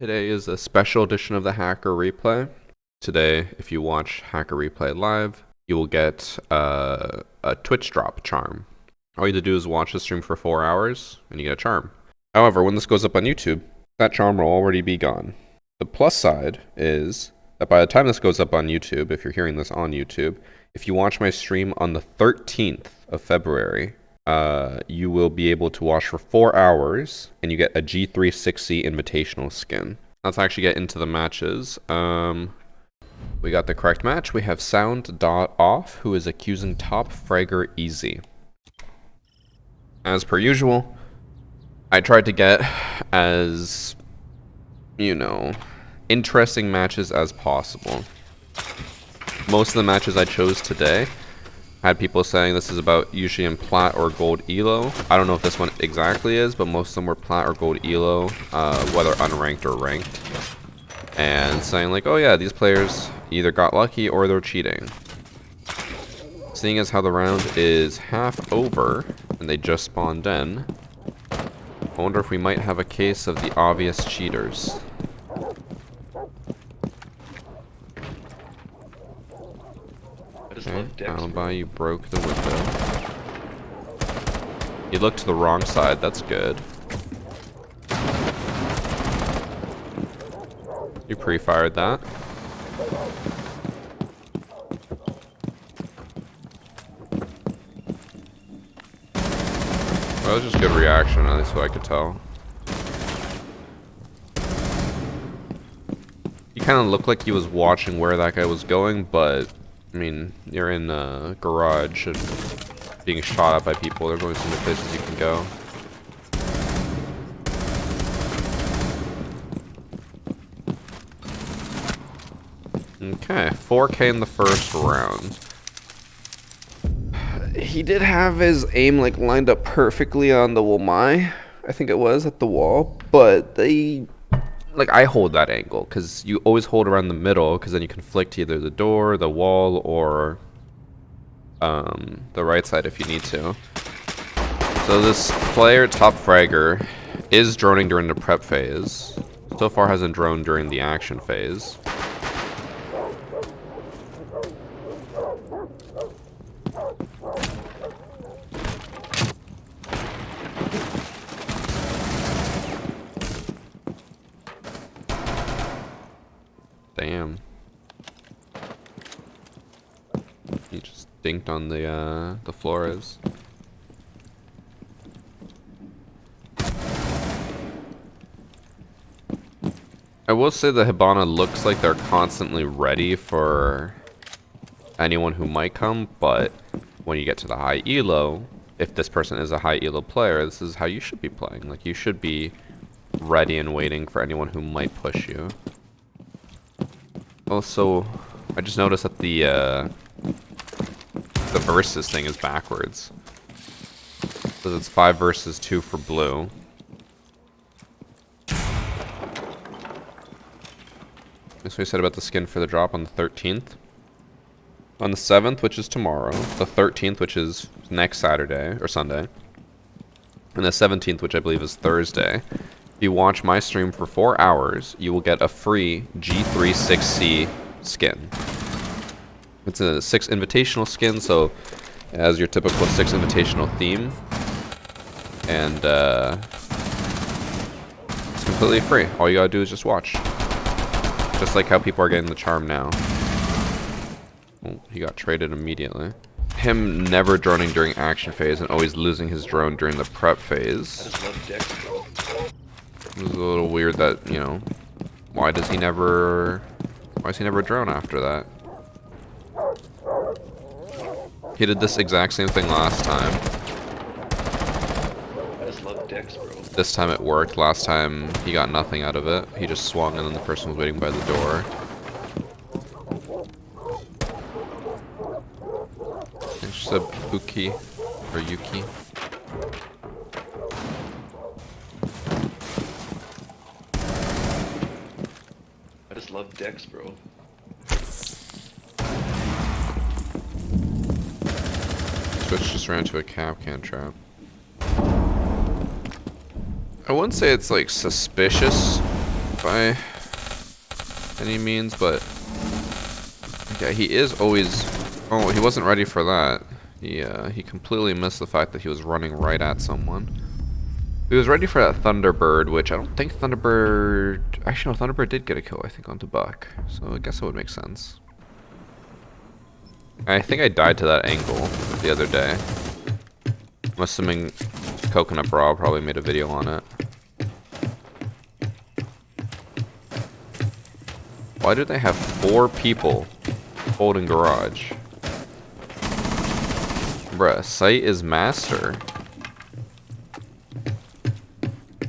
Today is a special edition of the Hacker Replay. Today, if you watch Hacker Replay live, you will get a Twitch drop charm. All you have to do is watch the stream for 4 hours, and you get a charm. However, when this goes up on YouTube, that charm will already be gone. The plus side is that by the time this goes up on YouTube, if you're hearing this on YouTube, if you watch my stream on the 13th of February, you will be able to watch for 4 hours, and you get a G360 invitational skin. Let's actually get into the matches. We got the correct match. We have Sound.Off, who is accusing Top Fragger Easy. As per usual, I tried to get as, interesting matches as possible. Most of the matches I chose today had people saying this is about usually in plat or gold elo. I don't know if this one exactly is, but most of them were plat or gold elo, whether unranked or ranked. And saying like, oh yeah, these players either got lucky or they're cheating. Seeing as how the round is half over and they just spawned in, I wonder if we might have a case of the obvious cheaters. Okay, found by you broke the window. You looked to the wrong side, that's good. You pre-fired that. Well, that was just good reaction, at least what I could tell. He kind of looked like he was watching where that guy was going, but I mean, you're in a garage and being shot at by people. There's only so many places you can go. Okay, 4K in the first round. He did have his aim like lined up perfectly on the Womai, I think it was, at the wall, but I hold that angle because you always hold around the middle because then you can flick to either the door, the wall, or the right side if you need to. So this player, Top Fragger, is droning during the prep phase. So far hasn't droned during the action phase. Damn. He just dinked on the Flores. I will say the Hibana looks like they're constantly ready for anyone who might come, but when you get to the high elo, if this person is a high elo player, this is how you should be playing. Like, you should be ready and waiting for anyone who might push you. Also, I just noticed that the versus thing is backwards. So it's 5 versus 2 for blue. That's what I said about the skin for the drop on the 13th. On the 7th, which is tomorrow. The 13th, which is next Saturday, or Sunday. And the 17th, which I believe is Thursday. If you watch my stream for 4 hours, you will get a free G36C skin. It's a 6 invitational skin, so it has your typical 6 invitational theme. And it's completely free. All you gotta do is just watch. Just like how people are getting the charm now. Oh, he got traded immediately. Him never droning during action phase and always losing his drone during the prep phase. It was a little weird that, why is he never drone after that? He did this exact same thing last time. I just love dicks, bro. This time it worked. Last time he got nothing out of it. He just swung and then the person was waiting by the door. It's just a Buki or Yuki. I just love dicks, bro. Switch just ran to a cap can trap. I wouldn't say it's like suspicious by any means, but yeah, he is always. Oh, he wasn't ready for that. He completely missed the fact that he was running right at someone. He was ready for that Thunderbird, which I don't think Thunderbird. Actually, no, Thunderbird did get a kill, I think, onto Buck. So I guess it would make sense. I think I died to that angle the other day. I'm assuming Coconut Bra probably made a video on it. Why do they have 4 people holding garage? Bruh, sight is master.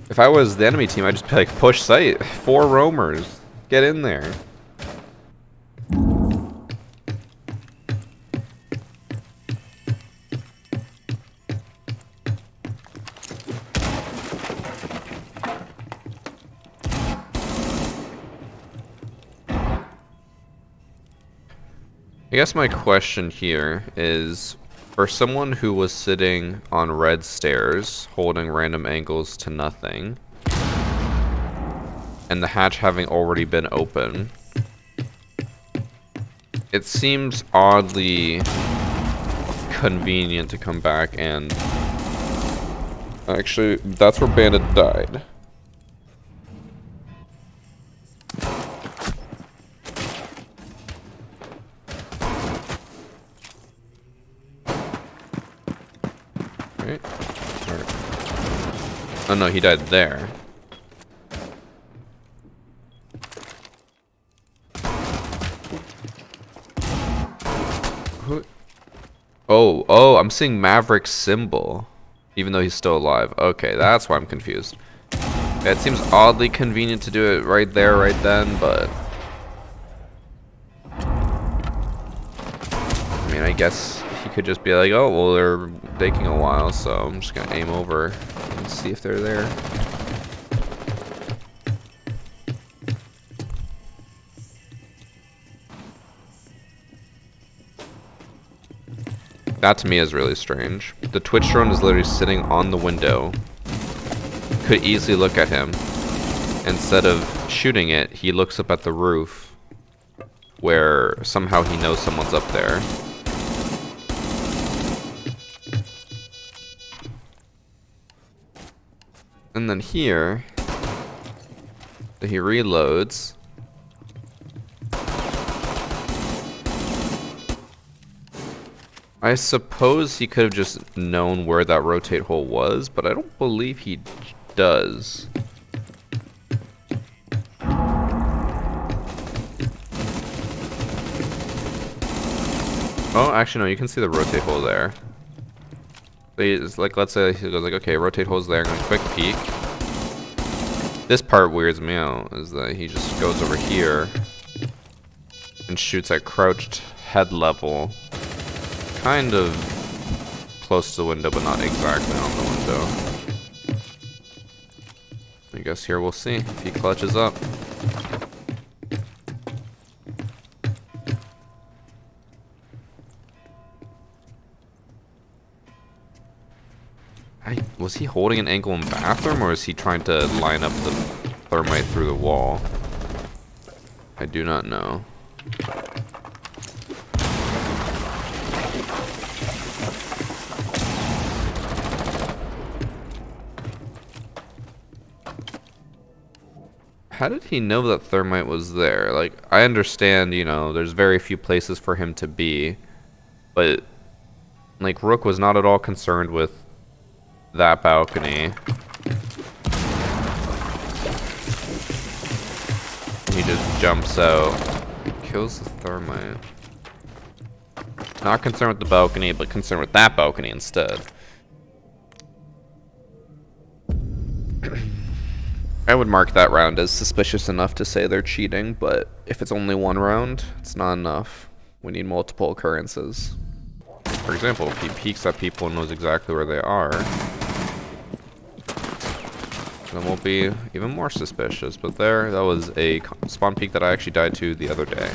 If I was the enemy team, I'd just be like, push sight. 4 roamers. Get in there. I guess my question here is, for someone who was sitting on red stairs, holding random angles to nothing, and the hatch having already been open, it seems oddly convenient to come back and... Actually, that's where Bandit died. Right? Oh no, he died there. Who? Oh, I'm seeing Maverick's symbol. Even though he's still alive. Okay, that's why I'm confused. It seems oddly convenient to do it right there, right then, but... I mean, I guess he could just be like, oh, well, they're taking a while, so I'm just gonna aim over and see if they're there. That to me is really strange. The Twitch drone is literally sitting on the window. Could easily look at him. Instead of shooting it, he looks up at the roof, where somehow he knows someone's up there. And then here, he reloads. I suppose he could have just known where that rotate hole was, but I don't believe he does. Oh, actually no, you can see the rotate hole there. It's like, let's say he goes like, okay, rotate hole's there, I'm gonna quick peek. This part weirds me out, is that he just goes over here and shoots at crouched head level. Kind of close to the window, but not exactly on the window. I guess here we'll see if he clutches up. Was he holding an angle in the bathroom, or is he trying to line up the thermite through the wall? I do not know. How did he know that thermite was there? Like, I understand, you know, there's very few places for him to be, but, like, Rook was not at all concerned with that balcony. He just jumps out, kills the thermite. Not concerned with the balcony, but concerned with that balcony instead. I would mark that round as suspicious enough to say they're cheating, but if it's only one round, it's not enough. We need multiple occurrences. For example, if he peeks at people and knows exactly where they are, then we'll be even more suspicious. But there, that was a spawn peek that I actually died to the other day.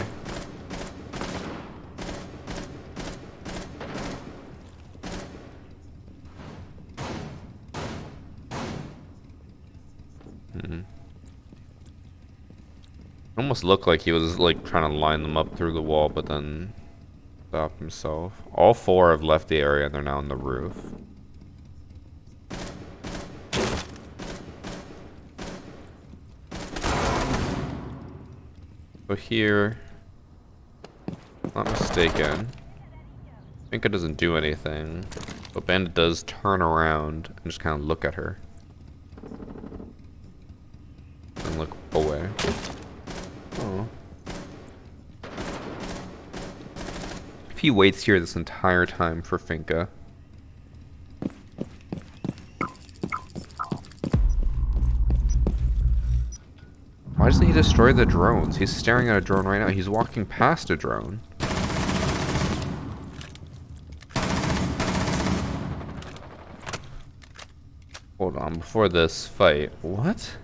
Almost looked like he was like trying to line them up through the wall, but then stopped himself. All four have left the area and they're now on the roof. So here, not mistaken, Finka doesn't do anything, but Bandit does turn around and just kind of look at her. And look away. Oh. If he waits here this entire time for Finka. Why doesn't he destroy the drones? He's staring at a drone right now. He's walking past a drone. Hold on, before this fight. What?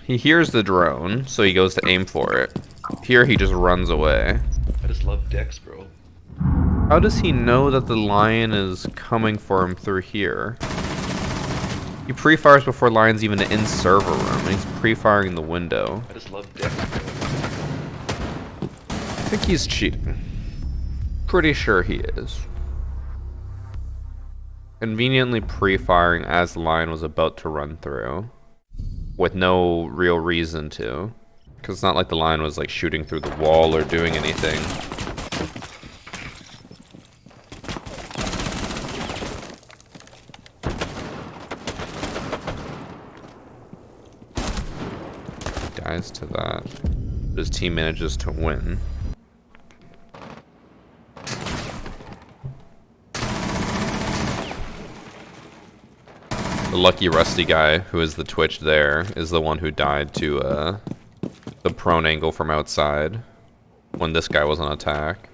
He hears the drone, so he goes to aim for it. Here he just runs away. I just love Dex, bro. How does he know that the lion is coming for him through here? He pre-fires before lion's even in server room, and he's pre-firing the window. I just love Dex, bro. I think he's cheating. Pretty sure he is. Conveniently pre-firing as the lion was about to run through. With no real reason to. Because it's not like the lion was like shooting through the wall or doing anything. Dies to that. But his team manages to win. The lucky Rusty guy, who is the Twitch there, is the one who died to the prone angle from outside when this guy was on attack.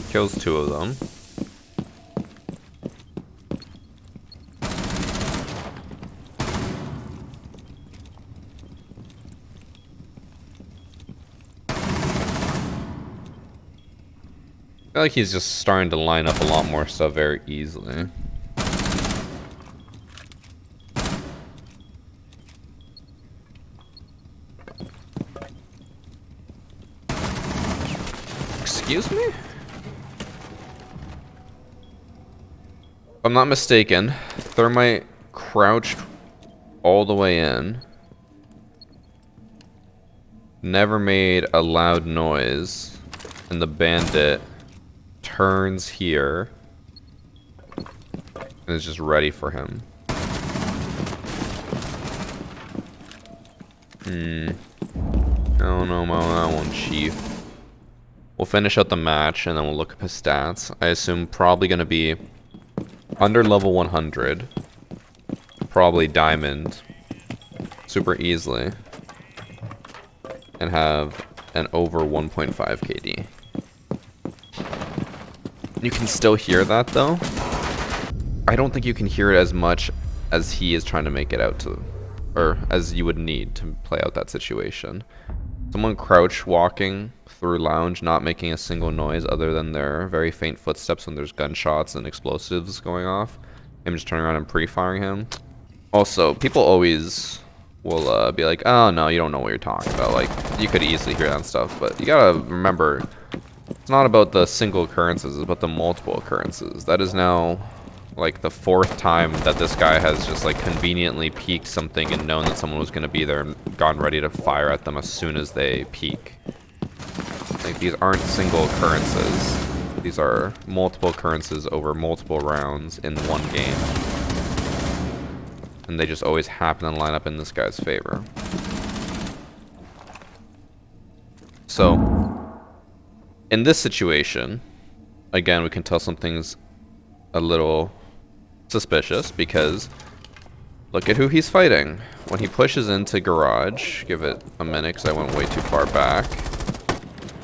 Kills two of them. I feel like he's just starting to line up a lot more stuff very easily. Excuse me? If I'm not mistaken, Thermite crouched all the way in. Never made a loud noise. And the bandit turns here and is just ready for him. I don't know about that one, Chief. We'll finish out the match and then we'll look up his stats. I assume probably going to be under level 100. Probably diamond. Super easily. And have an over 1.5 KD. You can still hear that though. I don't think you can hear it as much as he is trying to make it out to, or as you would need to play out that situation. Someone crouch walking through lounge, not making a single noise other than their very faint footsteps when there's gunshots and explosives going off. Him just turning around and pre-firing him. Also, people always will be like, oh no, you don't know what you're talking about. Like, you could easily hear that stuff, but you gotta remember, it's not about the single occurrences, it's about the multiple occurrences. That is now like the 4th time that this guy has just like conveniently peeked something and known that someone was going to be there and gone ready to fire at them as soon as they peek. Like, these aren't single occurrences. These are multiple occurrences over multiple rounds in one game. And they just always happen to line up in this guy's favor. So, in this situation, again, we can tell something's a little suspicious because look at who he's fighting. When he pushes into garage, give it a minute because I went way too far back.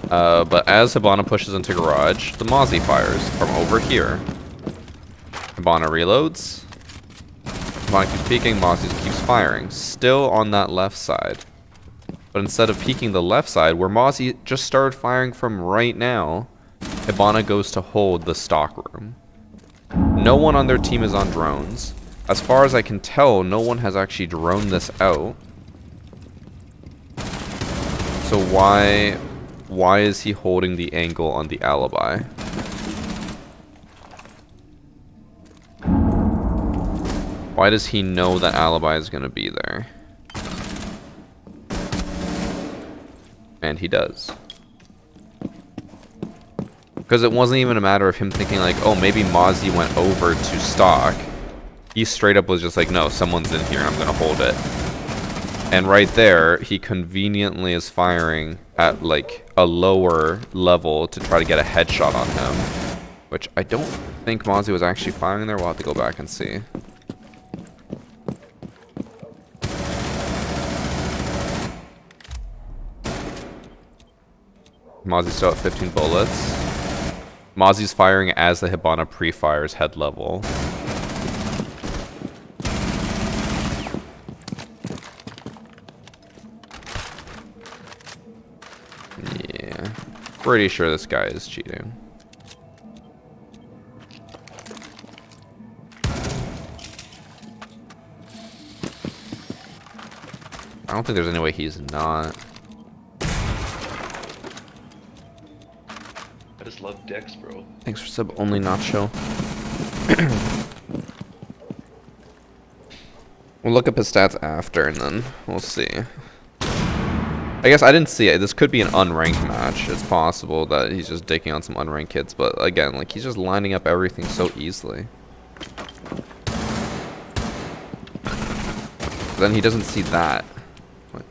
But as Hibana pushes into garage, the Mozzie fires from over here. Hibana reloads. Hibana keeps peeking, Mozzie keeps firing. Still on that left side. But instead of peeking the left side, where Mozzie just started firing from right now, Hibana goes to hold the stock room. No one on their team is on drones. As far as I can tell, no one has actually droned this out. So why is he holding the angle on the alibi? Why does he know that alibi is gonna be there? And he does. Because it wasn't even a matter of him thinking like, oh, maybe Mozzie went over to stock. He straight up was just like, no, someone's in here, I'm gonna hold it. And right there, he conveniently is firing at like a lower level to try to get a headshot on him. Which I don't think Mozzie was actually firing there. We'll have to go back and see. Mozzie's still at 15 bullets. Mozzie's firing as the Hibana pre-fires head level. Yeah. Pretty sure this guy is cheating. I don't think there's any way he's not. I just love Dex, bro. Thanks for sub only nacho. We'll look up his stats after and then we'll see. I guess I didn't see it. This could be an unranked match. It's possible that he's just dicking on some unranked kids, but again, like he's just lining up everything so easily. Then he doesn't see that. What?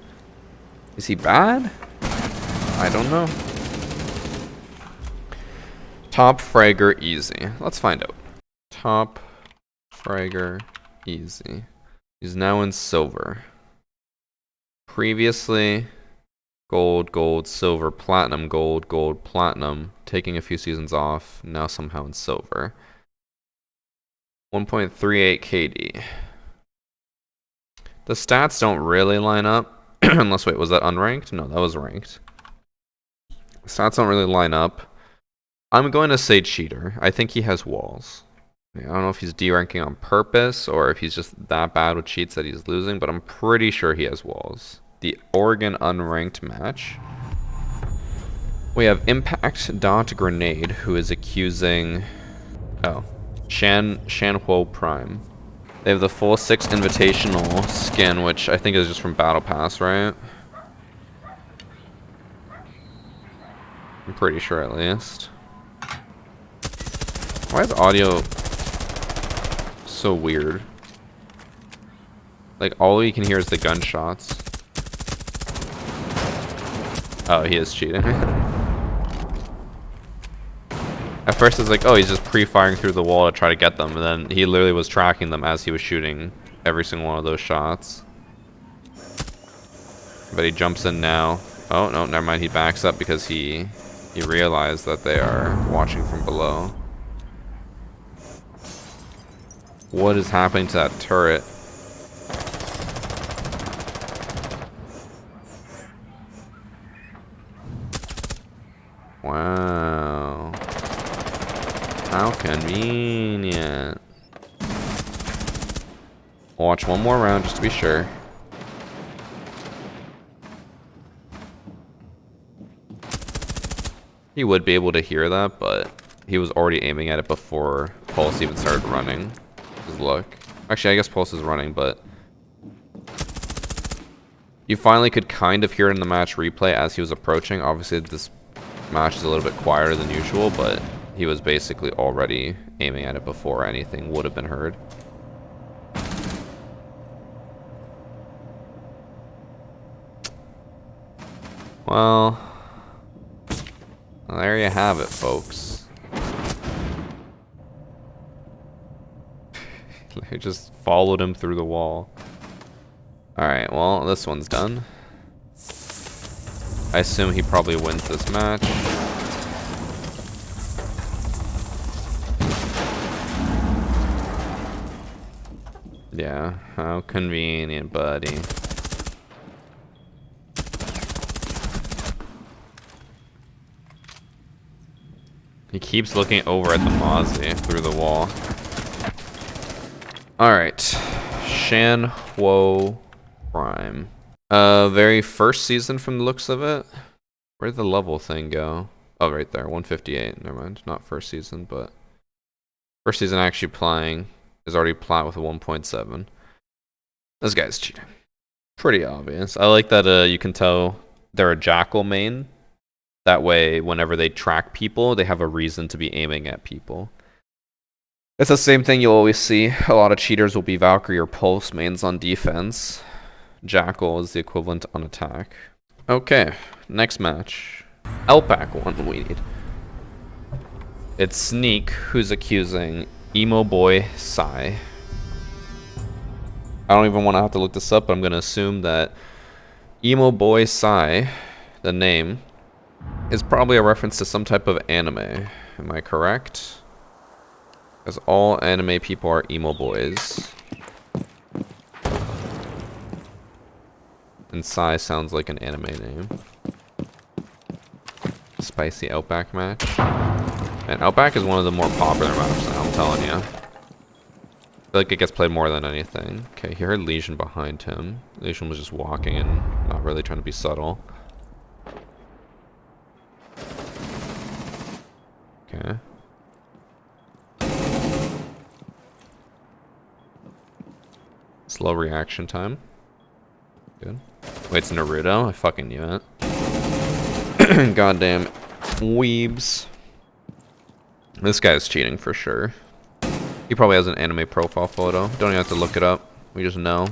Is he bad? I don't know. Top Fragger easy. Let's find out. Top Fragger easy. He's now in silver. Previously, gold, gold, silver, platinum, gold, gold, platinum. Taking a few seasons off. Now somehow in silver. 1.38 KD. The stats don't really line up. Unless, wait, was that unranked? No, that was ranked. Stats don't really line up. I'm going to say cheater. I think he has walls. I don't know if he's deranking on purpose or if he's just that bad with cheats that he's losing, but I'm pretty sure he has walls. The Oregon unranked match. We have Impact Dot Grenade, who is accusing Shanhuo Prime. They have the full 6 invitational skin, which I think is just from Battle Pass, right? I'm pretty sure at least. Why is audio so weird? Like all you can hear is the gunshots. Oh, he is cheating. At first it's like, oh, he's just pre-firing through the wall to try to get them, and then he literally was tracking them as he was shooting every single one of those shots. But he jumps in now. Oh, no, never mind, he backs up because he realized that they are watching from below. What is happening to that turret? Wow. How convenient. Watch one more round just to be sure. He would be able to hear that, but he was already aiming at it before Pulse even started running. His luck. Actually, I guess Pulse is running, but you finally could kind of hear it in the match replay as he was approaching. Obviously, this match is a little bit quieter than usual, but he was basically already aiming at it before anything would have been heard. Well, there you have it, folks. I just followed him through the wall. Alright, well, this one's done. I assume he probably wins this match. Yeah, how convenient, buddy. He keeps looking over at the Mozzie through the wall. Alright. Shan Huo Prime. Very first season from the looks of it. Where'd the level thing go? Oh, right there. 158. Never mind. Not first season, but first season actually playing is already plat with a 1.7. This guy's cheating. Pretty obvious. I like that you can tell they're a Jackal main. That way, whenever they track people, they have a reason to be aiming at people. It's the same thing you'll always see. A lot of cheaters will be Valkyrie or Pulse mains on defense. Jackal is the equivalent on attack. Okay, next match. LPAC one we need. It's Sneak who's accusing Emo Boy Sai. I don't even want to have to look this up, but I'm going to assume that Emo Boy Sai, the name, is probably a reference to some type of anime. Am I correct? Because all anime people are emo boys. And Sai sounds like an anime name. Spicy Outback match. And Outback is one of the more popular maps now, I'm telling you. I feel like it gets played more than anything. Okay, he heard Legion behind him. Legion was just walking and not really trying to be subtle. Okay. Slow reaction time. Good. Wait, it's Naruto? I fucking knew it. Goddamn weebs. This guy's cheating for sure. He probably has an anime profile photo. Don't even have to look it up. We just know.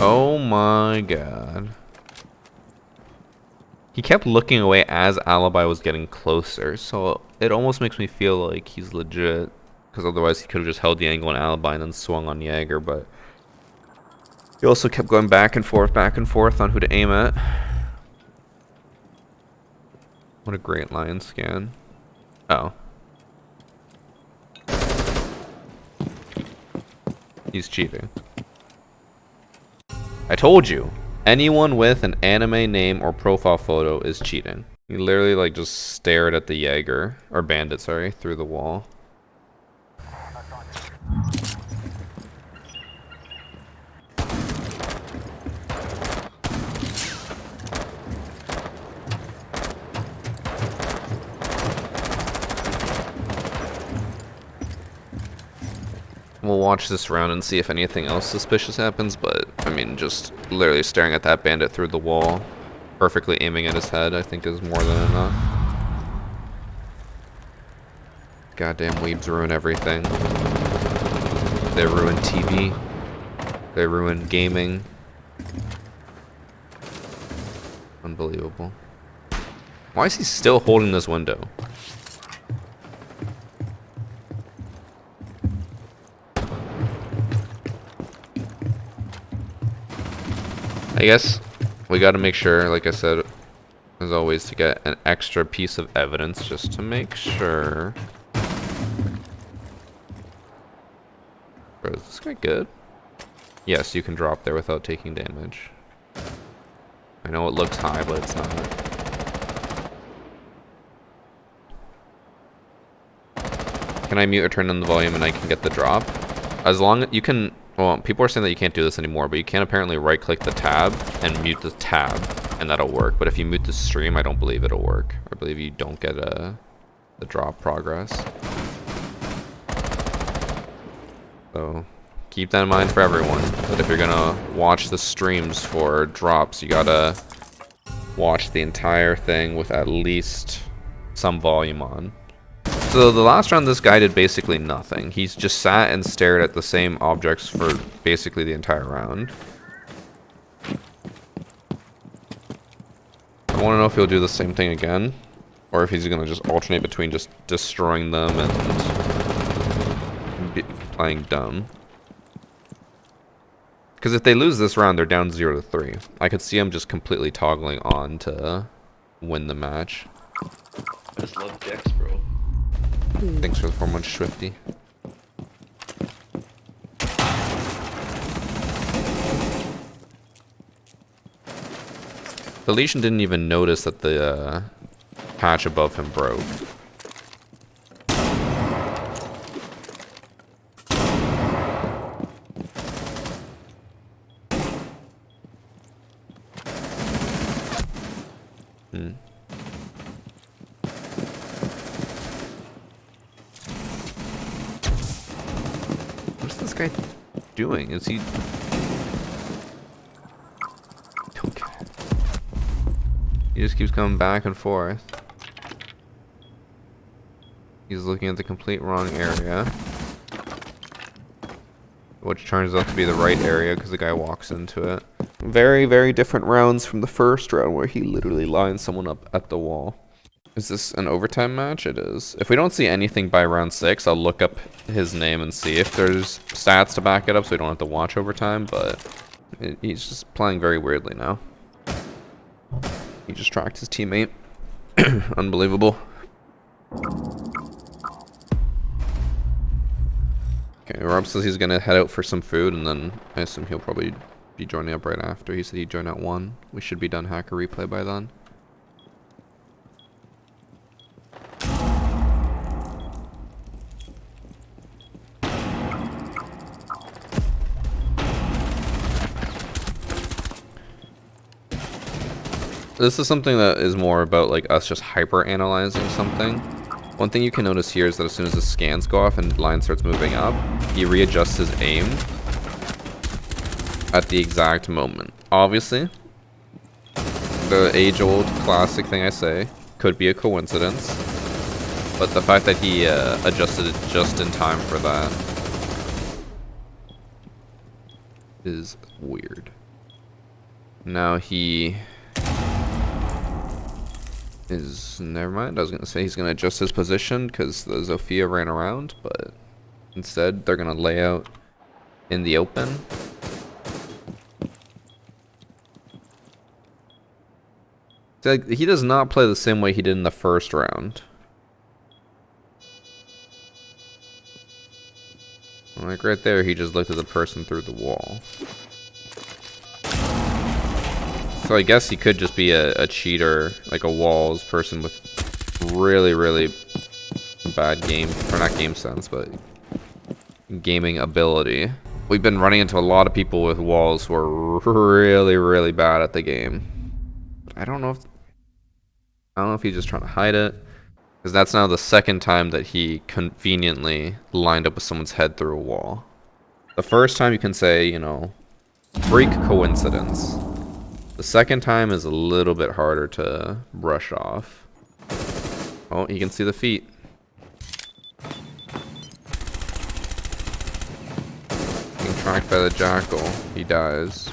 Oh my god. He kept looking away as Alibi was getting closer, so it almost makes me feel like he's legit. Because otherwise he could have just held the angle on Alibi and then swung on Jaeger, but he also kept going back and forth on who to aim at. What a great line scan. Oh. He's cheating. I told you. Anyone with an anime name or profile photo is cheating. He literally like just stared at the Jaeger, or Bandit, sorry, through the wall. We'll watch this round and see if anything else suspicious happens, but I mean, just literally staring at that Bandit through the wall, perfectly aiming at his head, I think is more than enough. Goddamn weebs ruin everything. They ruin TV. They ruin gaming. Unbelievable. Why is he still holding this window? I guess we gotta make sure, like I said, as always, to get an extra piece of evidence just to make sure. Bro, is this guy good? Yes, you can drop there without taking damage. I know it looks high, but it's not. Can I mute or turn on the volume and I can get the drop? As long as you can. Well, people are saying that you can't do this anymore, but you can apparently right-click the tab and mute the tab, and that'll work. But if you mute the stream, I don't believe it'll work. I believe you don't get the drop progress. So keep that in mind for everyone. That if you're gonna watch the streams for drops, you gotta watch the entire thing with at least some volume on. So the last round, this guy did basically nothing. He's just sat and stared at the same objects for basically the entire round. I want to know if he'll do the same thing again, or if he's going to just alternate between just destroying them and playing dumb. Because if they lose this round, they're down 0-3. I could see him just completely toggling on to win the match. I just love Dex, bro. Thanks for the 4 months, Swifty. The Legion didn't even notice that the patch above him broke. What's this guy doing? Is he... Okay. He just keeps coming back and forth. He's looking at the complete wrong area. Which turns out to be the right area because the guy walks into it. Very, very different rounds from the first round where he literally lines someone up at the wall. Is this an overtime match? It is. If we don't see anything by round 6, I'll look up his name and see if there's stats to back it up so we don't have to watch overtime, but he's just playing very weirdly now. He just tracked his teammate. Unbelievable. Okay, Rob says he's gonna head out for some food, and then I assume he'll probably be joining up right after. He said he'd join at 1. We should be done hacker replay by then. This is something that is more about like us just hyper analyzing something. One thing you can notice here is that as soon as the scans go off and the line starts moving up, he readjusts his aim at the exact moment. Obviously, the age-old classic thing I say, could be a coincidence, but the fact that he adjusted it just in time for that is weird. Now he is... never mind, I was gonna say he's gonna adjust his position because the Zofia ran around, but instead they're gonna lay out in the open. Like, he does not play the same way he did in the first round. Like right there, he just looked at the person through the wall. So I guess he could just be a cheater, like a walls person with really, really bad game, or not game sense, but gaming ability. We've been running into a lot of people with walls who are really, really bad at the game. But I don't know if he's just trying to hide it, because that's now the second time that he conveniently lined up with someone's head through a wall. The first time you can say, you know, freak coincidence. The second time is a little bit harder to brush off. Oh, you can see the feet. Being tracked by the jackal. He dies.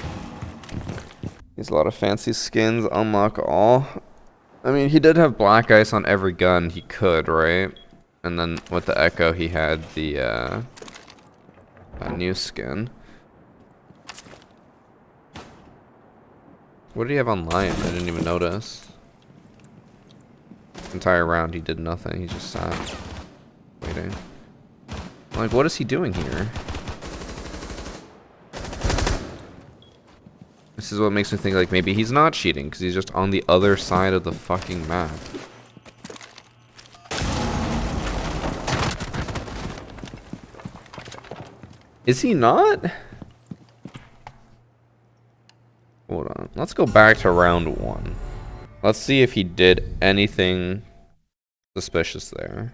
He has a lot of fancy skins. Unlock all. I mean, he did have black ice on every gun he could, right? And then with the Echo, he had the a new skin. What did he have on Lion? I didn't even notice. Entire round he did nothing. He just sat waiting. Like, what is he doing here? This is what makes me think like maybe he's not cheating because he's just on the other side of the fucking map. Is he not? Hold on. Let's go back to round 1. Let's see if he did anything suspicious there.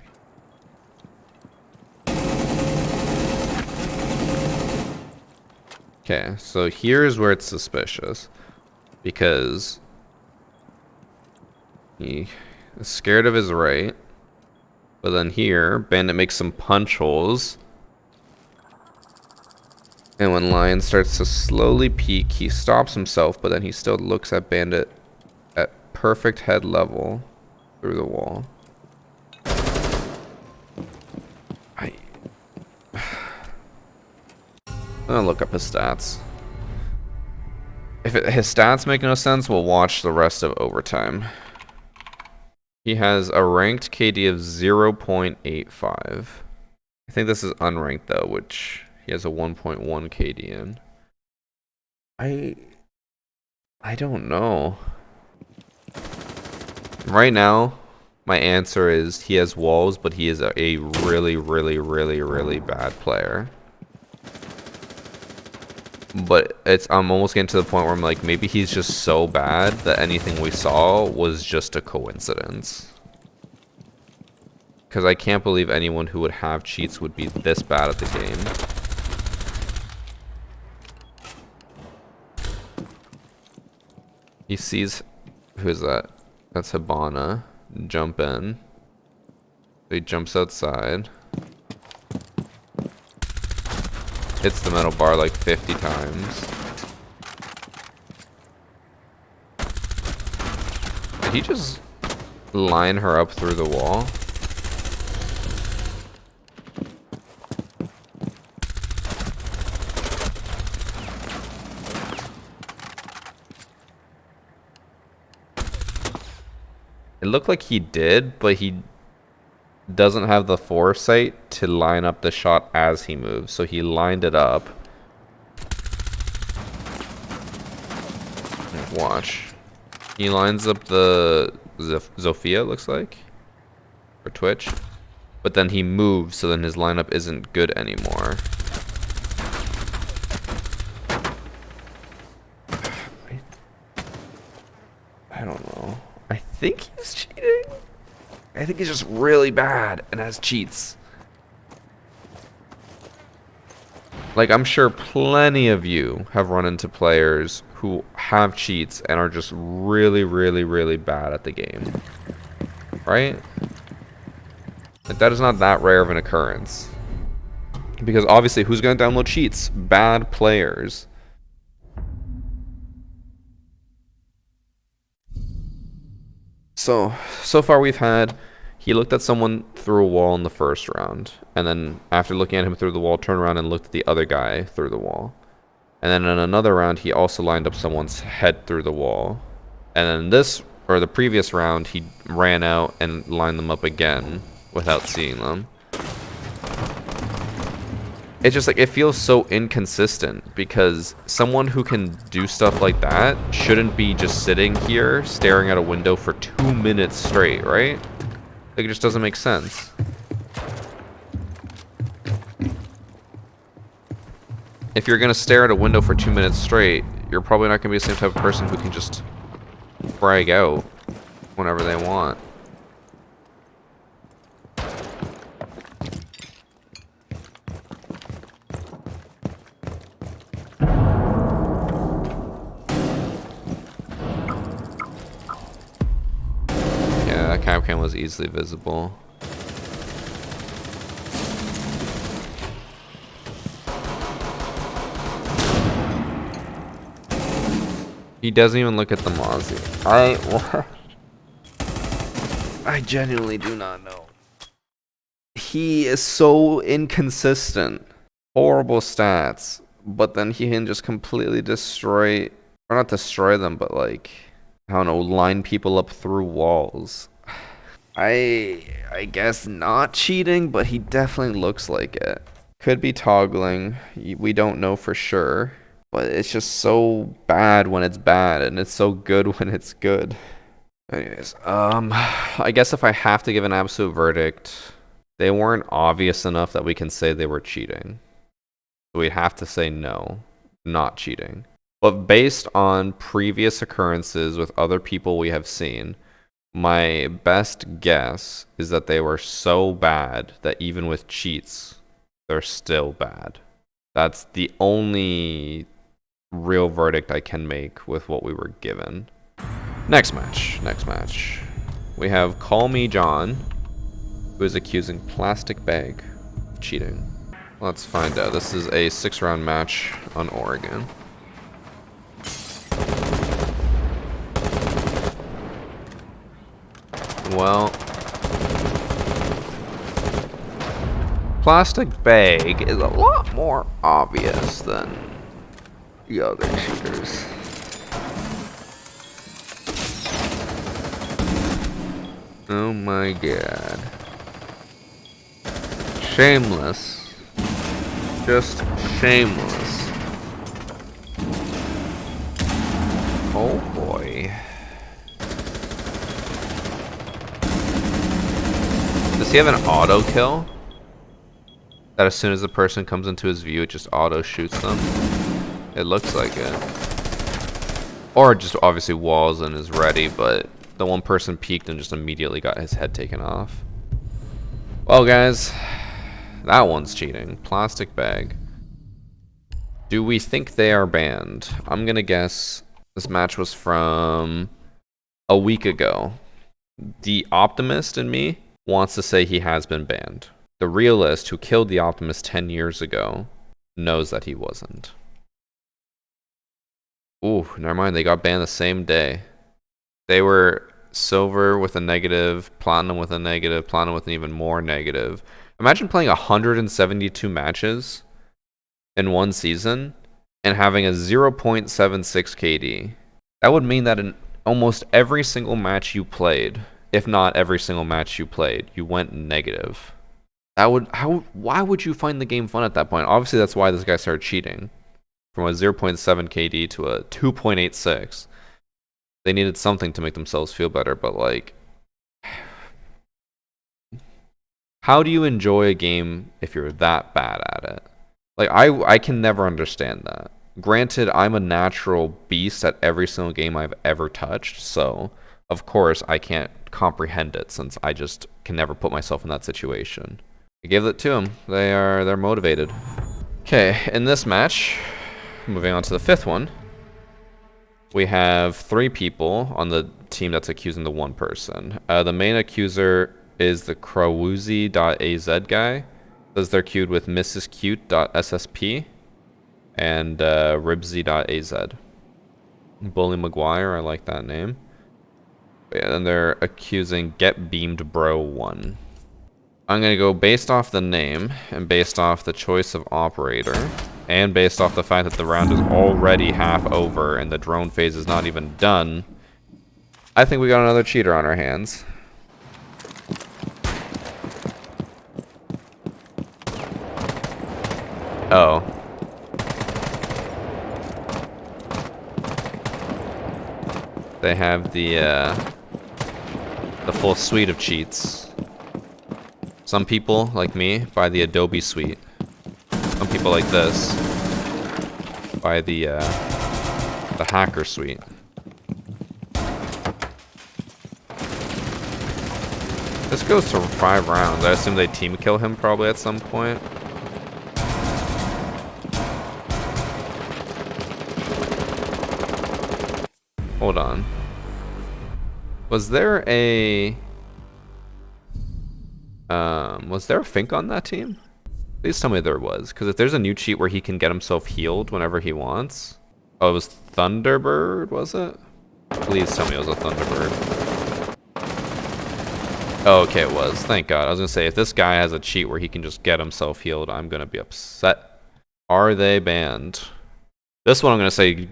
Okay, so here's where it's suspicious. Because he is scared of his right. But then here, Bandit makes some punch holes. And when Lion starts to slowly peek, he stops himself, but then he still looks at Bandit at perfect head level through the wall. I'm gonna look up his stats. If his stats make no sense, we'll watch the rest of overtime. He has a ranked KD of 0.85. I think this is unranked though, which he has a 1.1 KD in. I don't know. Right now, my answer is he has walls, but he is a really, really, really, really bad player. But I'm almost getting to the point where I'm like, maybe he's just so bad that anything we saw was just a coincidence. Because I can't believe anyone who would have cheats would be this bad at the game. He sees, who's that? That's Hibana. Jump in. He jumps outside. Hits the metal bar like 50 times. Did he just line her up through the wall? It looked like he did, but he doesn't have the foresight to line up the shot as he moves. So he lined it up. Watch. He lines up the Zofia, looks like, for Twitch. But then he moves, so then his lineup isn't good anymore. I don't know. I think he's cheating. I think he's just really bad and has cheats. Like, I'm sure plenty of you have run into players who have cheats and are just really, really, really bad at the game. Right? Like, that is not that rare of an occurrence. Because obviously, who's going to download cheats? Bad players. So far we've had, he looked at someone through a wall in the first round, and then after looking at him through the wall, turned around and looked at the other guy through the wall. And then in another round, he also lined up someone's head through the wall. And then the previous round, he ran out and lined them up again without seeing them. It's just like, it feels so inconsistent because someone who can do stuff like that shouldn't be just sitting here staring at a window for 2 minutes straight, right? Like, it just doesn't make sense. If you're gonna stare at a window for 2 minutes straight, you're probably not gonna be the same type of person who can just frag out whenever they want. Yeah, that cam was easily visible. He doesn't even look at the Mozzie. I genuinely do not know. He is so inconsistent. Horrible stats. But then he can just completely destroy, or not destroy them, but like, I don't know, line people up through walls. I guess not cheating, but he definitely looks like it. Could be toggling. We don't know for sure. But it's just so bad when it's bad, and it's so good when it's good. Anyways, I guess if I have to give an absolute verdict, they weren't obvious enough that we can say they were cheating. So we'd have to say no, not cheating. But based on previous occurrences with other people we have seen, my best guess is that they were so bad that even with cheats, they're still bad. That's the only real verdict I can make with what we were given. Next match. We have Call Me John, who is accusing Plastic Bag of cheating. Let's find out. This is a 6-round match on Oregon. Well, Plastic Bag is a lot more obvious than the other cheaters. Oh my god. Shameless. Just shameless. Oh boy. he have an auto kill? That as soon as the person comes into his view, it just auto shoots them? It looks like it. Or it just obviously walls and is ready, but the one person peeked and just immediately got his head taken off. Well, guys, that one's cheating. Plastic bag. Do we think they are banned? I'm gonna guess this match was from a week ago. The optimist in me wants to say he has been banned. The realist who killed the optimist 10 years ago knows that he wasn't. Ooh, never mind. They got banned the same day. They were silver with a negative, platinum with a negative, platinum with an even more negative. Imagine playing 172 matches in one season and having a 0.76 KD. That would mean that in almost every single match you played, if not every single match you played, you went negative. Why would you find the game fun at that point? Obviously that's why this guy started cheating. From a 0.7 KD to a 2.86. They needed something to make themselves feel better, but like, how do you enjoy a game if you're that bad at it? Like, I can never understand that. Granted, I'm a natural beast at every single game I've ever touched, so of course I can't comprehend it since I just can never put myself in that situation. I gave it to them. They're motivated. Okay, in this match, moving on to the fifth one, we have 3 people on the team that's accusing the one person. The main accuser is the Krawuzi.az guy. Says they're queued with MrsCute.ssp and Ribsy.az. Bully McGuire, I like that name. But yeah, then they're accusing GetBeamedBro1. I'm gonna go based off the name and based off the choice of operator and based off the fact that the round is already half over and the drone phase is not even done. I think we got another cheater on our hands. Oh. They have the full suite of cheats. Some people, like me, buy the Adobe suite. Some people like this buy the hacker suite. This goes to 5 rounds. I assume they team kill him probably at some point. Hold on. Was there a Fink on that team? Please tell me there was, because if there's a new cheat where he can get himself healed whenever he wants. Oh, it was Thunderbird, was it? Please tell me it was a Thunderbird. Oh, okay, it was. Thank God. I was gonna say, if this guy has a cheat where he can just get himself healed, I'm gonna be upset. Are they banned? This one I'm gonna say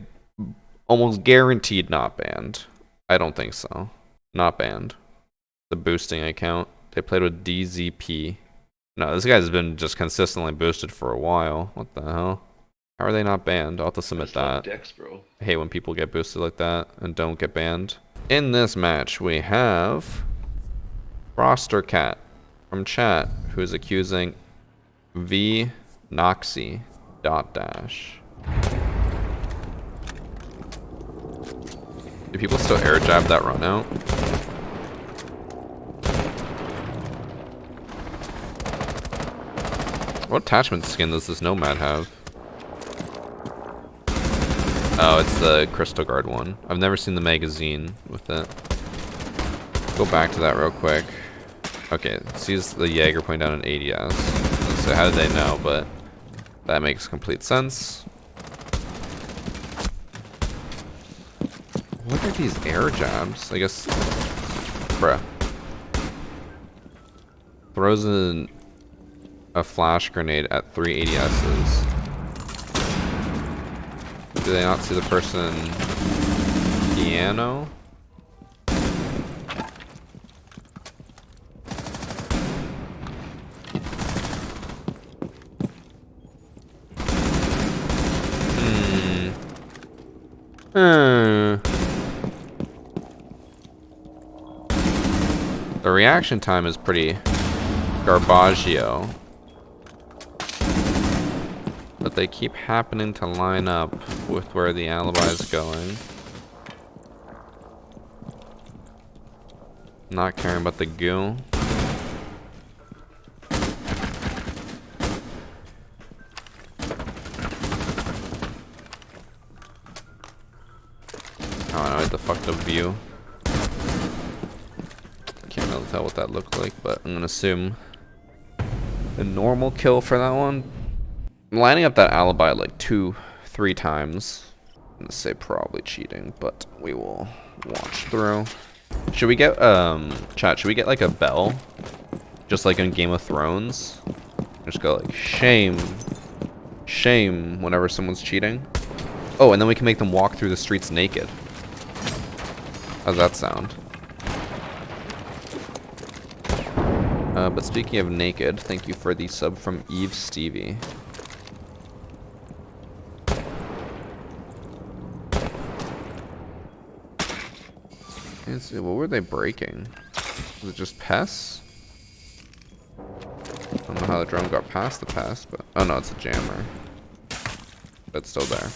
almost guaranteed not banned. I don't think so. Not banned. The boosting account. They played with DZP. No, this guy's been just consistently boosted for a while. What the hell? How are they not banned? I'll have to submit that. Dex, bro. I hate when people get boosted like that and don't get banned. In this match, we have Roster Cat from chat who is accusing V Noxy .. Do people still air jab that run out? What attachment skin does this Nomad have? Oh, it's the Crystal Guard one. I've never seen the magazine with it. Go back to that real quick. Okay, sees the Jaeger pointing down an ADS. So how did they know? But that makes complete sense. What are these air jabs? I guess... Bruh. Throws in a flash grenade at 3 ADSs. Do they not see the person piano? The reaction time is pretty Garbaggio. But they keep happening to line up with where the alibi is going. Not caring about the goo. I don't know, the fucked up view. Can't really tell what that looked like, but I'm gonna assume a normal kill for that one. I'm lining up that alibi like 2-3 times. I'm gonna say probably cheating, but we will watch through. Should we get chat, should we get like a bell? Just like in Game of Thrones? Just go like shame. Shame whenever someone's cheating. Oh, and then we can make them walk through the streets naked. How's that sound? But speaking of naked, thank you for the sub from Eve Stevie. Let's see, what were they breaking? Was it just pests? I don't know how the drum got past the pest, but... Oh no, it's a jammer. But it's still there.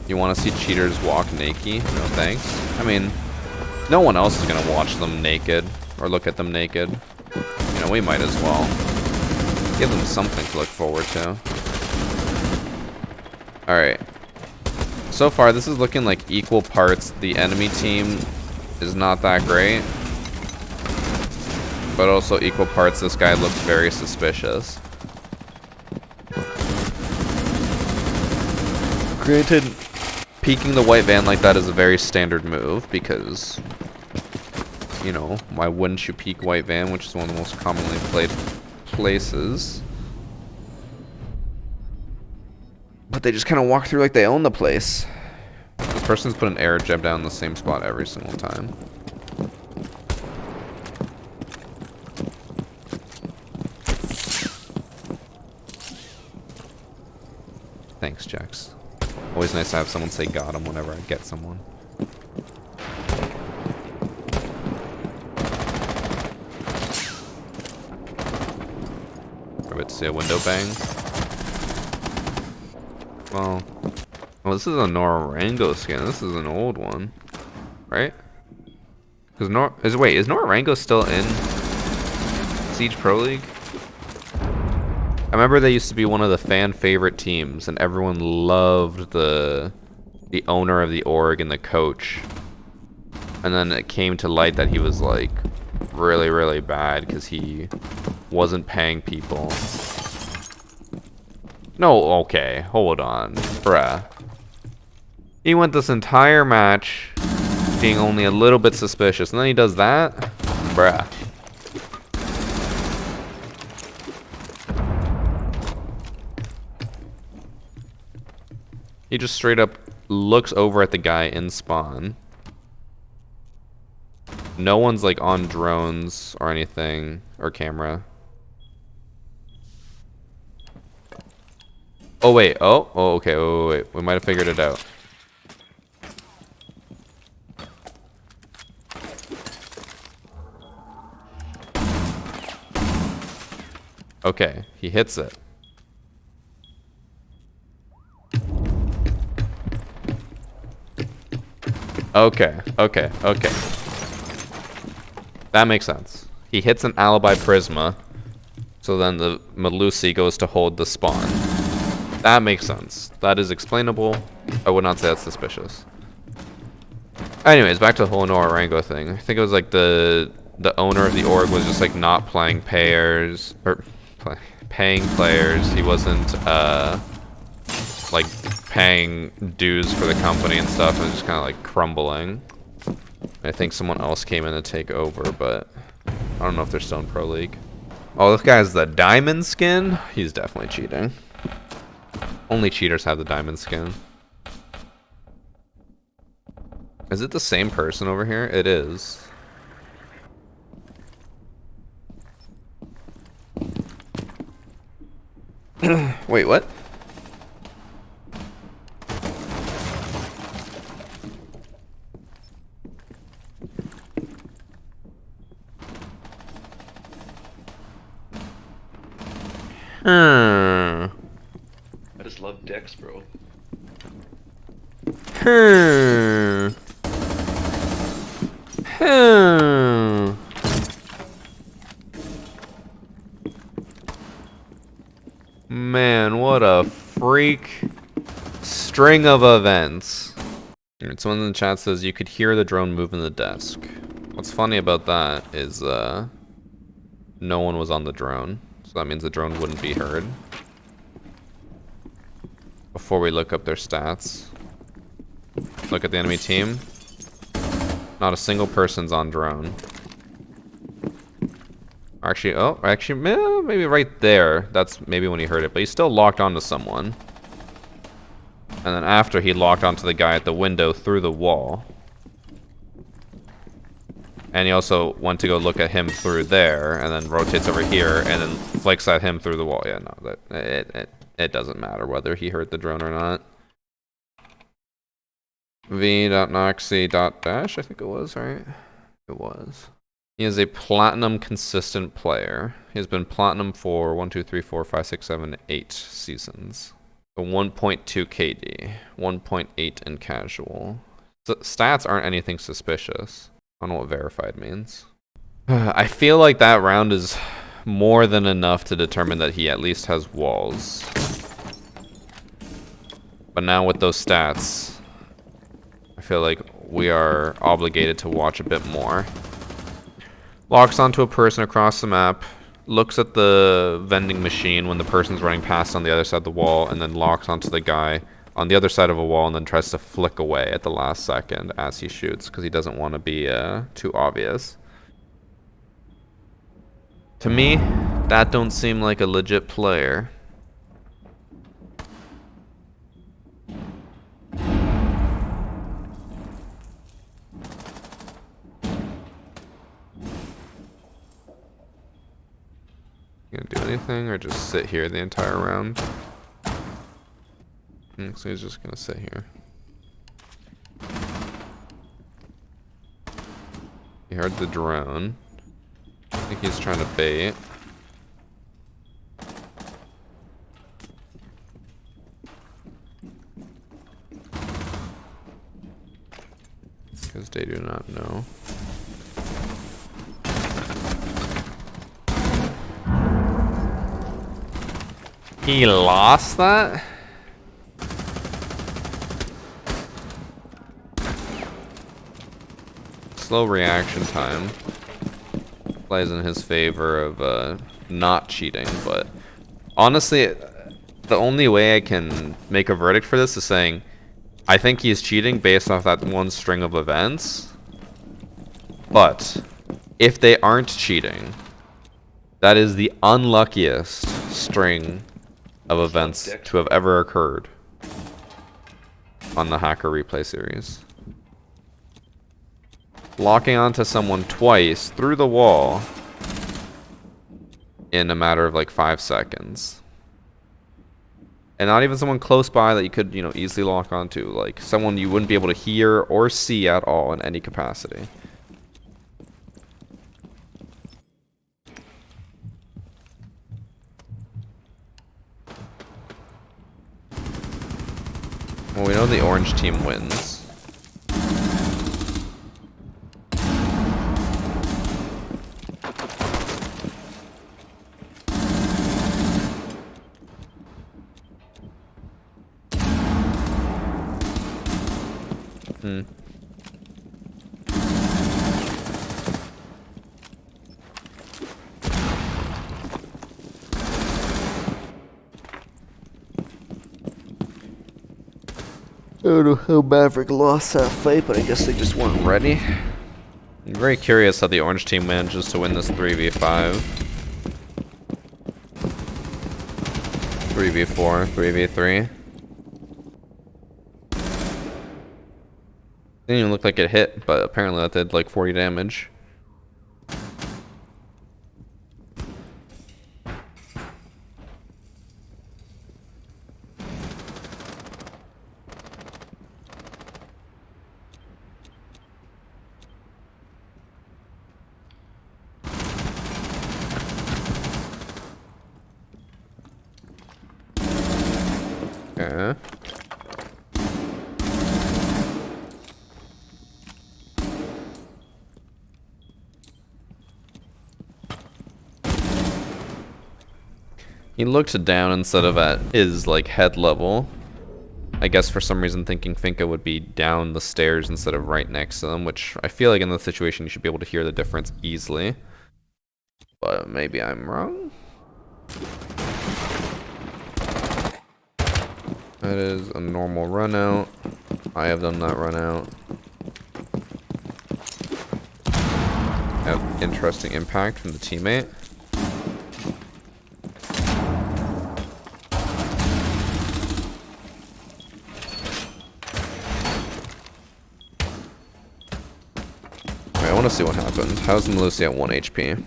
You want to see cheaters walk naked? No thanks. I mean, no one else is going to watch them naked or look at them naked. You know, we might as well. Give them something to look forward to. Alright. So far, this is looking like equal parts. The enemy team is not that great. But also equal parts, this guy looks very suspicious. Granted, peeking the white van like that is a very standard move because, you know, why wouldn't you peek white van, which is one of the most commonly played places. But they just kind of walk through like they own the place. This person's put an air jab down in the same spot every single time. Thanks, Jax. Always nice to have someone say got him whenever I get someone. I bet to see a window bang. Well, this is a Norango skin. This is an old one, right? Because is Norango still in Siege Pro League? I remember they used to be one of the fan favorite teams, and everyone loved the owner of the org and the coach. And then it came to light that he was like really, really bad because he wasn't paying people. No, okay, hold on, bruh. He went this entire match being only a little bit suspicious, and then he does that? Bruh. He just straight up looks over at the guy in spawn. No one's like on drones or anything, or camera. Oh wait, oh, okay, wait, we might have figured it out. Okay, he hits it. Okay. That makes sense. He hits an alibi prisma, so then the Melusi goes to hold the spawn. That makes sense. That is explainable. I would not say that's suspicious. Anyways, back to the whole Norango thing. I think it was like the owner of the org was just like not playing payers or paying players. He wasn't like paying dues for the company and stuff, and just kind of like crumbling. I think someone else came in to take over, but I don't know if they're still in Pro League. Oh, this guy has the diamond skin? He's definitely cheating. Only cheaters have the diamond skin. Is it the same person over here? It is. Wait, what? love dicks, bro. Man, what a freak string of events. Someone in the chat says you could hear the drone move in the desk. What's funny about that is no one was on the drone, so that means the drone wouldn't be heard. Before we look up their stats, look at the enemy team. Not a single person's on drone. Actually, maybe right there. That's maybe when he heard it, but he still locked onto someone. And then after, he locked onto the guy at the window through the wall. And he also went to go look at him through there, and then rotates over here, and then flicks at him through the wall. Yeah, no, it doesn't matter whether he heard the drone or not. V.Noxy.Dash, I think it was, right? It was. He is a platinum consistent player. He has been platinum for 1, 2, 3, 4, 5, 6, 7, 8 seasons. A 1.2 KD, 1.8 in casual. So stats aren't anything suspicious. I don't know what verified means. I feel like that round is more than enough to determine that he at least has walls. But now with those stats, I feel like we are obligated to watch a bit more. Locks onto a person across the map, looks at the vending machine when the person's running past on the other side of the wall, and then locks onto the guy on the other side of a wall and then tries to flick away at the last second as he shoots because he doesn't want to be too obvious. To me, that don't seem like a legit player. You gonna do anything or just sit here the entire round? So he's just gonna sit here. He heard the drone. I think he's trying to bait. Because they do not know. He lost that? Slow reaction time plays in his favor of not cheating, but honestly, the only way I can make a verdict for this is saying I think he's cheating based off that one string of events. But if they aren't cheating, that is the unluckiest string of events to have ever occurred on the Hacker Replay series. Locking onto someone twice through the wall in a matter of like 5 seconds. And not even someone close by that you could, easily lock onto. Like someone you wouldn't be able to hear or see at all in any capacity. Well, we know the orange team wins. I don't know how Maverick lost that fight, but I guess they just weren't ready. I'm very curious how the orange team manages to win this 3v5. 3v4, 3v3. Didn't even look like it hit, but apparently that did like 40 damage. Okay. He looked down instead of at his, like, head level. I guess for some reason thinking Finka would be down the stairs instead of right next to them, which I feel like in this situation you should be able to hear the difference easily. But maybe I'm wrong? That is a normal run out. I have done that run out. Have interesting impact from the teammate. Wait, I want to see what happens. How's Melusi at 1 HP?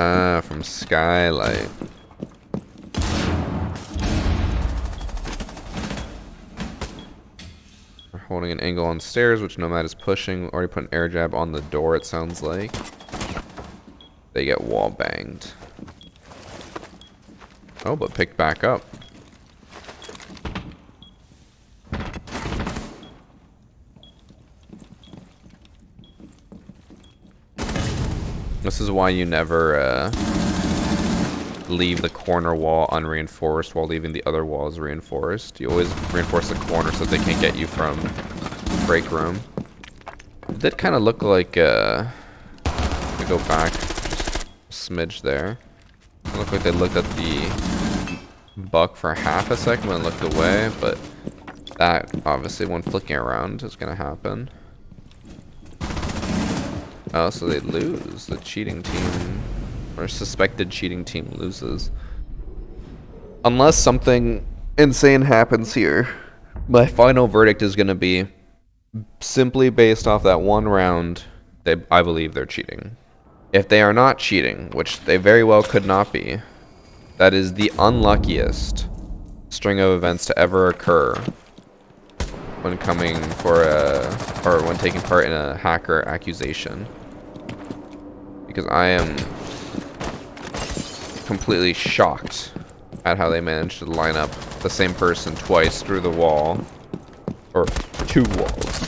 Ah, from Skylight. We're holding an angle on stairs, which Nomad is pushing. Already put an air jab on the door, it sounds like. They get wall banged. Oh, but picked back up. This is why you never leave the corner wall unreinforced while leaving the other walls reinforced. You always reinforce the corner so that they can't get you from break room. It did kind of look like, to go back just a smidge there. It looked like they looked at the buck for half a second and looked away, but that obviously when flicking around is going to happen. Oh, so they lose. The cheating team, or suspected cheating team, loses. Unless something insane happens here, my final verdict is going to be simply based off that one round, I believe they're cheating. If they are not cheating, which they very well could not be, that is the unluckiest string of events to ever occur when coming for or when taking part in a hacker accusation. Because I am completely shocked at how they managed to line up the same person twice through the wall, or 2 walls.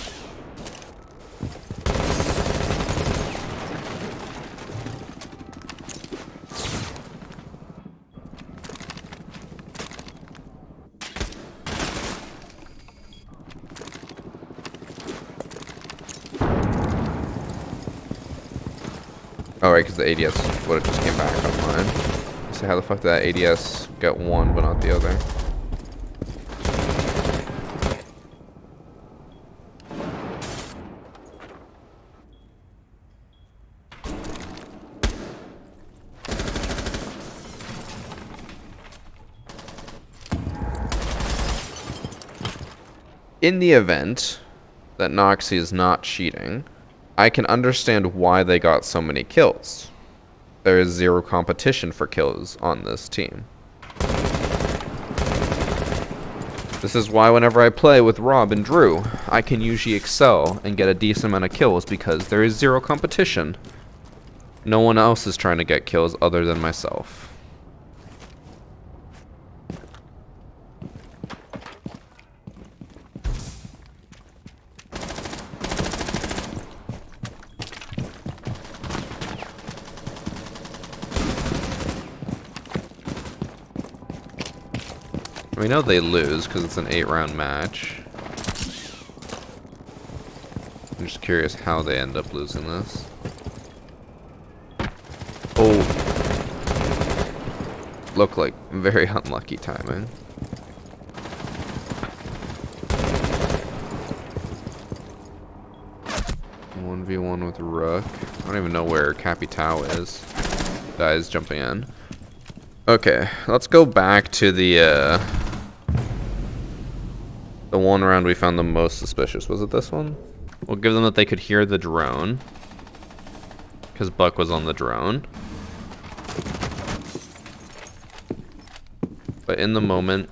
Oh, right, because the ADS would have just came back online. So how the fuck did that ADS get one but not the other? In the event that Noxy is not cheating, I can understand why they got so many kills. There is 0 competition for kills on this team. This is why whenever I play with Rob and Drew, I can usually excel and get a decent amount of kills because there is 0 competition. No one else is trying to get kills other than myself. We know they lose because it's an 8-round match. I'm just curious how they end up losing this. Oh. Look like very unlucky timing. One v one with Rook. I don't even know where Capitao is. Guys jumping in. Okay, let's go back to the one round we found the most suspicious. Was it this one? We'll give them that they could hear the drone, because Buck was on the drone. But in the moment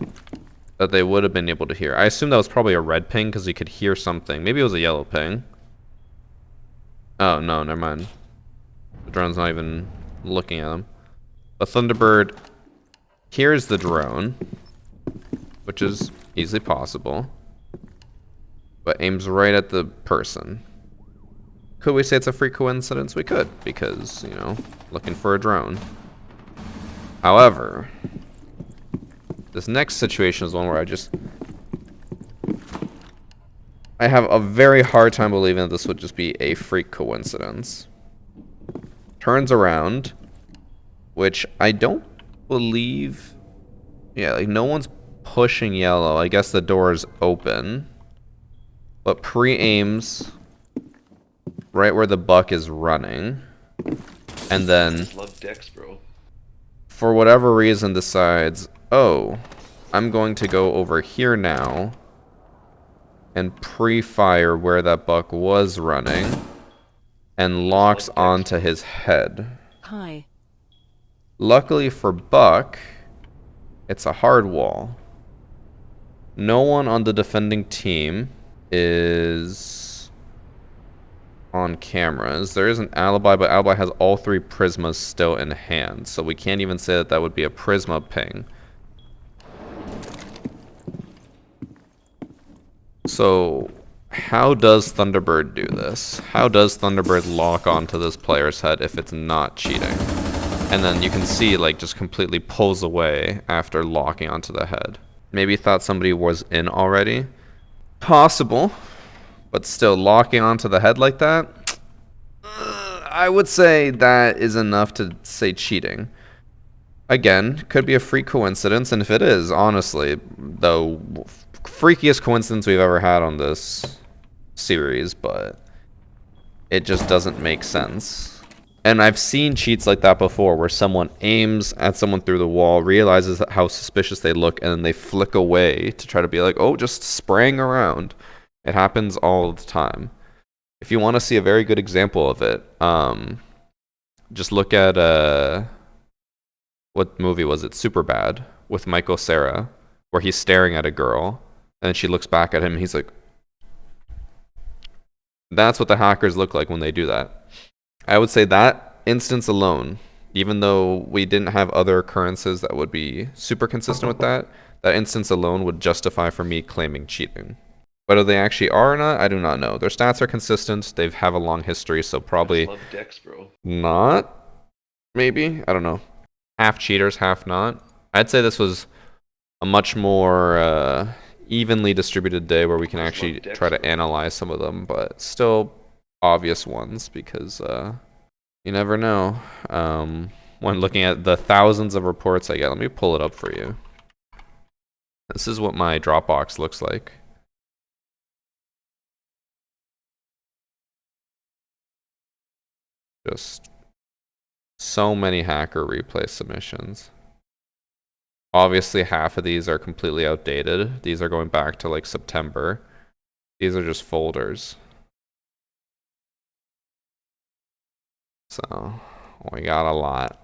that they would have been able to hear, I assume that was probably a red ping because he could hear something. Maybe it was a yellow ping. Oh, no, never mind. The drone's not even looking at them. The Thunderbird hears the drone, which is easily possible, but aims right at the person. Could we say it's a freak coincidence? We could, because, you know, looking for a drone. However, this next situation is one where I have a very hard time believing that this would just be a freak coincidence. Turns around, which I don't believe... Yeah, like, no one's pushing yellow. I guess the door is open. But pre-aims right where the buck is running. And I then, just love dicks, bro. for whatever reason, decides, oh, I'm going to go over here now and pre-fire where that buck was running and locks onto his head. Hi. Luckily for Buck, it's a hard wall. No one on the defending team is on cameras. There is an alibi, but alibi has all 3 prismas still in hand, so we can't even say that that would be a prisma ping. So, how does Thunderbird do this? How does Thunderbird lock onto this player's head if it's not cheating? And then you can see, like, just completely pulls away after locking onto the head. Maybe thought somebody was in already. Possible. But still, locking onto the head like that? I would say that is enough to say cheating. Again, could be a freak coincidence, and if it is, honestly, the freakiest coincidence we've ever had on this series, but it just doesn't make sense. And I've seen cheats like that before, where someone aims at someone through the wall, realizes how suspicious they look, and then they flick away to try to be like, oh, just spraying around. It happens all the time. If you want to see a very good example of it, just look at, what movie was it? Superbad, with Michael Cera, where he's staring at a girl, and then she looks back at him, and he's like... That's what the hackers look like when they do that. I would say that instance alone, even though we didn't have other occurrences that would be super consistent with that, that instance alone would justify for me claiming cheating. Whether they actually are or not, I do not know. Their stats are consistent. They have a long history, so probably I just love dicks, bro. not. Maybe. I don't know. Half cheaters, half not. I'd say this was a much more evenly distributed day where we can actually try to analyze some of them, but still obvious ones because you never know. When looking at the thousands of reports I get, let me pull it up for you. This is what my Dropbox looks like. Just so many hacker replay submissions. Obviously, half of these are completely outdated. These are going back to like September. These are just folders. So, we got a lot.